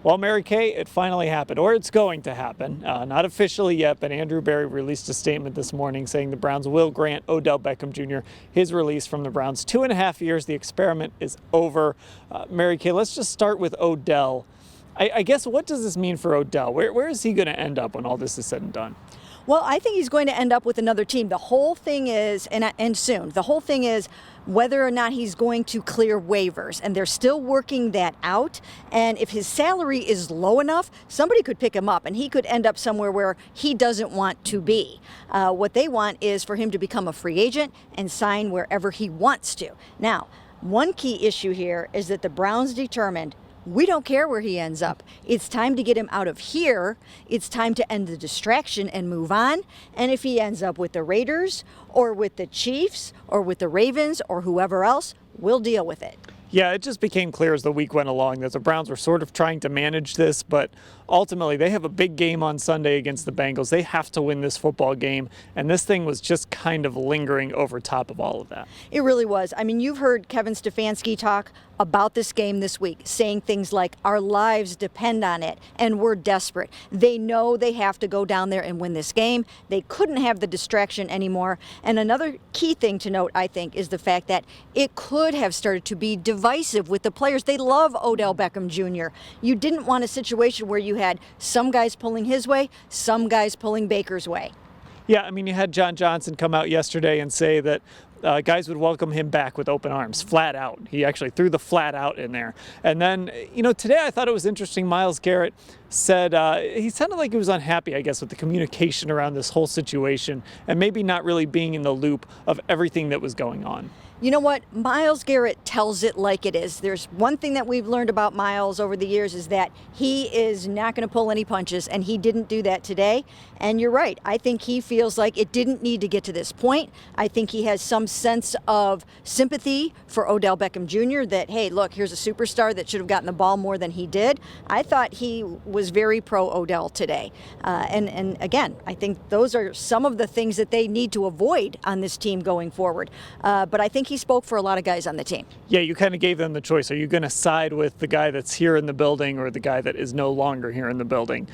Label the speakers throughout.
Speaker 1: Well, Mary Kay, it finally happened, or it's going to happen. Not officially yet, but Andrew Berry released a statement this morning saying the Browns will grant Odell Beckham Jr. his release from the Browns. 2.5 years, the experiment is over. Mary Kay, let's just start with Odell. I guess, what does this mean for Odell? Where is he going to end up when all this is said and done?
Speaker 2: Well, I think he's going to end up with another team. The whole thing is, and soon, the whole thing is whether or not he's going to clear waivers. And they're still working that out. And if his salary is low enough, somebody could pick him up and he could end up somewhere where he doesn't want to be. What they want is for him to become a free agent and sign wherever he wants to. Now, one key issue here is that the Browns determined we don't care where he ends up. It's time to get him out of here. It's time to end the distraction and move on. And if he ends up with the Raiders or with the Chiefs or with the Ravens or whoever else, we'll deal with it.
Speaker 1: Yeah, it just became clear as the week went along that the Browns were sort of trying to manage this, but ultimately they have a big game on Sunday against the Bengals. They have to win this football game, and this thing was just kind of lingering over top of all of that.
Speaker 2: It really was. I mean, you've heard Kevin Stefanski talk about this game this week, saying things like, our lives depend on it, and we're desperate. They know they have to go down there and win this game. They couldn't have the distraction anymore. And another key thing to note, I think, is the fact that it could have started to be divisive with the players. They love Odell Beckham Jr. You didn't want a situation where you had some guys pulling his way, some guys pulling Baker's way.
Speaker 1: Yeah, I mean, you had John Johnson come out yesterday and say that guys would welcome him back with open arms, flat out. He actually threw the flat out in there. And then, today I thought it was interesting. Myles Garrett said he sounded like he was unhappy, I guess, with the communication around this whole situation and maybe not really being in the loop of everything that was going on.
Speaker 2: You know what? Myles Garrett tells it like it is. There's one thing that we've learned about Myles over the years is that he is not going to pull any punches, and he didn't do that today. And you're right. I think he feels like it didn't need to get to this point. I think he has some sense of sympathy for Odell Beckham Jr. that, hey, look, here's a superstar that should have gotten the ball more than he did. I thought he was very pro-Odell today. And again, I think those are some of the things that they need to avoid on this team going forward. But I think he spoke for a lot of guys on the team.
Speaker 1: Yeah, you kind of gave them the choice. Are you going to side with the guy that's here in the building or the guy that is no longer here in the building?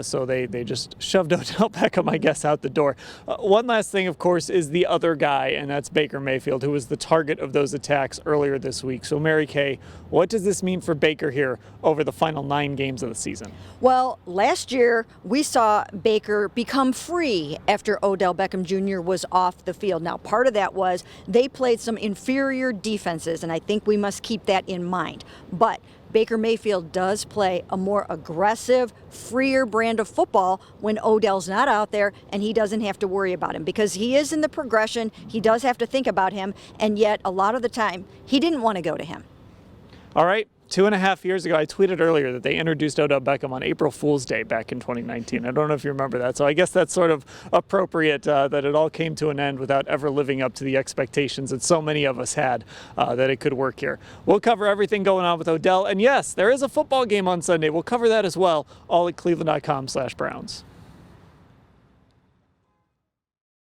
Speaker 1: So they just shoved Odell Beckham, I guess, out the door. One last thing, of course, is the other guy, and that's Baker Mayfield, who was the target of those attacks earlier this week. So, Mary Kay, what does this mean for Baker here over the final 9 games of the season?
Speaker 2: Well, last year we saw Baker become free after Odell Beckham Jr. was off the field. Now, part of that was they played some inferior defenses, and I think we must keep that in mind. But Baker Mayfield does play a more aggressive, freer brand of football when Odell's not out there, and he doesn't have to worry about him because he is in the progression. He does have to think about him, and yet a lot of the time he didn't want to go to him.
Speaker 1: All right. 2.5 years ago, I tweeted earlier that they introduced Odell Beckham on April Fool's Day back in 2019. I don't know if you remember that. So I guess that's sort of appropriate that it all came to an end without ever living up to the expectations that so many of us had that it could work here. We'll cover everything going on with Odell. And yes, there is a football game on Sunday. We'll cover that as well, all at cleveland.com/Browns.